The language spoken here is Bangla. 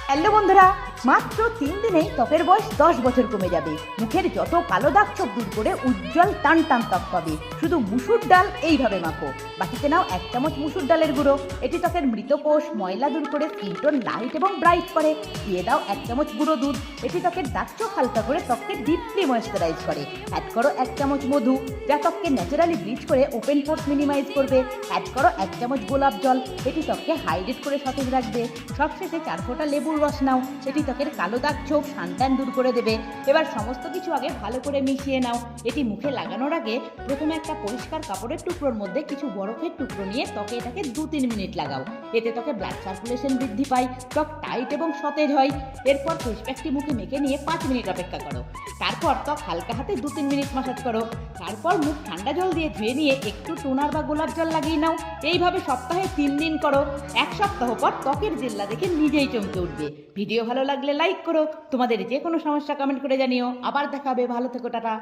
হ্যালো বন্ধুরা, মাত্র 3 দিনেই ত্বকের বয়স 10 বছর কমে যাবে। মুখের যত কালো দাগ ছোপ দূর করে উজ্জ্বল টান টান ত্বক পাবে। শুধু মুসুর ডাল এইভাবে মাখো। বাটিতে নাও 1 চামচ মুসুর ডালের গুঁড়ো। এটি ত্বকের মৃত কোষ ময়লা দূর করে স্কিন টোন লাইট এবং ব্রাইট করে। দিয়ে দাও 1 চামচ গুঁড়ো দুধ। এটি ত্বকের দাগ ছোপ হালকা করে ত্বককে ডিপলি ময়েশ্চারাইজ করে। অ্যাড করো 1 চামচ মধু, যা ত্বককে ন্যাচারালি ব্লিচ করে ওপেন পোর্স মিনিমাইজ করবে। অ্যাড করো 1 চামচ গোলাপ জল। এটি ত্বককে হাইড্রেট করে সতেজ রাখবে। সবশেষে 4 ফোঁটা লেবুর রস নাও। এটি ত্বকের কালো দাগ ছোপ সানট্যান দূর করে দেবে। এবার সমস্ত কিছু আগে ভালো করে মিশিয়ে নাও। এটি মুখে লাগানোর আগে প্রথমে একটা পরিষ্কার কাপড়ের টুকরোর মধ্যে কিছু বরফের টুকরো নিয়ে ত্বকে এটাকে 2-3 মিনিট লাগাও। এতে ত্বকে ব্লাড সার্কুলেশন বৃদ্ধি পায়, ত্বক টাইট এবং সতেজ হয়। এরপর ফেস প্যাকটি মুখে মেখে নিয়ে 5 মিনিট অপেক্ষা করো। তারপর ত্বক হালকা হাতে 2-3 মিনিট ম্যাসাজ করো। তারপর মুখ ঠান্ডা জল দিয়ে ধুয়ে নিয়ে একটু টোনার বা গোলাপ জল লাগিয়ে নাও। এইভাবে সপ্তাহে 3 দিন করো। 1 সপ্তাহ পর ত্বকের জেল্লা দেখে নিজেই চমকে উঠবে। ভিডিও ভালো লাগলে লাইক করো। তোমাদের যে কোনো সমস্যা কমেন্ট করে জানিও। আবার দেখা হবে। ভালো থেকো, টাটা।